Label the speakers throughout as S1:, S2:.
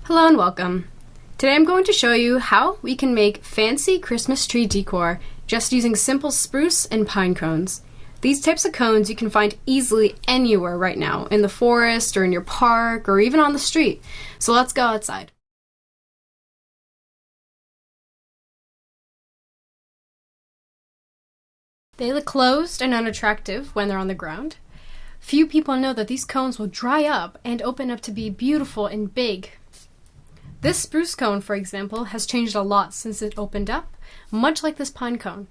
S1: Hello and welcome. Today I'm going to show you how we can make fancy Christmas tree decor just using simple spruce and pine cones. These types of cones you can find easily anywhere right now, in the forest or in your park or even on the street. So let's go outside. They look closed and unattractive when they're on the ground. Few people know that these cones will dry up and open up to be beautiful and big. This spruce cone, for example, has changed a lot since it opened up, much like this pine cone.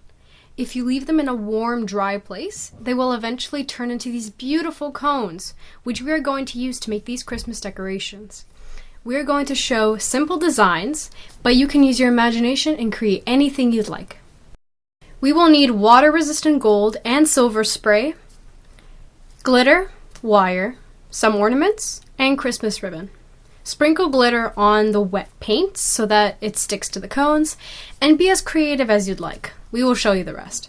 S1: If you leave them in a warm, dry place, they will eventually turn into these beautiful cones, which we are going to use to make these Christmas decorations. We are going to show simple designs, but you can use your imagination and create anything you'd like. We will need water-resistant gold and silver spray, glitter, wire, some ornaments, and Christmas ribbon. Sprinkle glitter on the wet paint so that it sticks to the cones, and be as creative as you'd like. We will show you the rest.